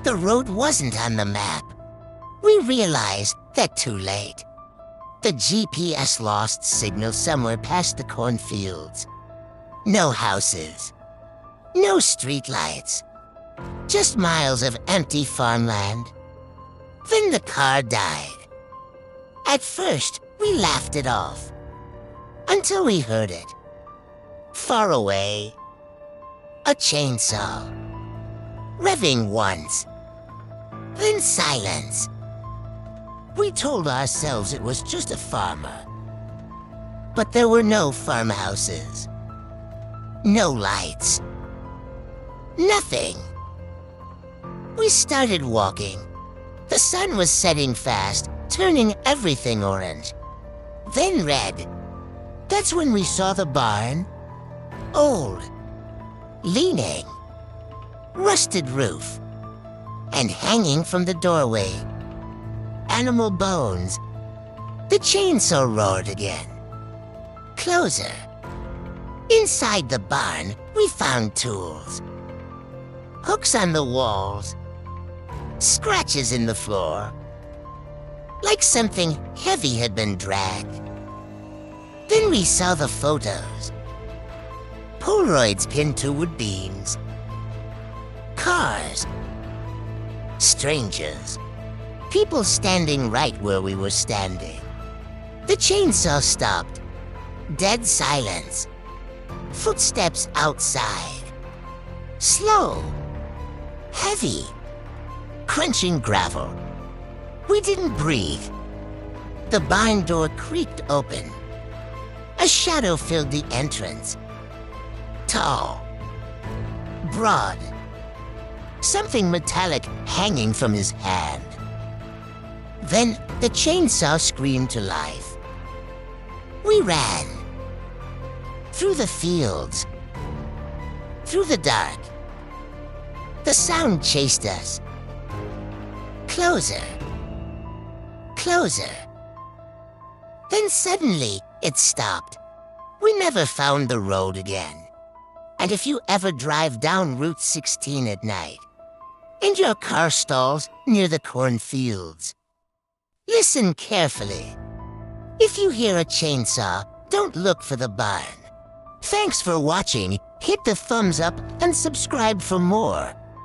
The road wasn't on the map. We realized that too late. The GPS lost signal somewhere past the cornfields. No houses. No streetlights. Just miles of empty farmland. Then the car died. At first, we laughed it off. Until we heard it. Far away. A chainsaw. Revving once. Then silence. We told ourselves it was just a farmer. But there were no farmhouses. No lights. Nothing. We started walking. The sun was setting fast, turning everything orange. Then red. That's when we saw the barn. Old. Leaning. Rusted roof. And hanging from the doorway. Animal bones. The chainsaw roared again. Closer. Inside the barn, we found tools. Hooks on the walls. Scratches in the floor. Like something heavy had been dragged. Then we saw the photos. Polaroids pinned to wood beams. Cars. Strangers. People standing right where we were standing. The chainsaw stopped. Dead silence. Footsteps outside. Slow. Heavy. Crunching gravel. We didn't breathe. The barn door creaked open. A shadow filled the entrance. Tall. Broad. Something metallic hanging from his hand. Then the chainsaw screamed to life. We ran. Through the fields. Through the dark. The sound chased us. Closer. Closer. Then suddenly it stopped. We never found the road again. And if you ever drive down Route 16 at night, and your car stalls near the cornfields, listen carefully. If you hear a chainsaw, don't look for the barn. Thanks for watching. Hit the thumbs up and subscribe for more.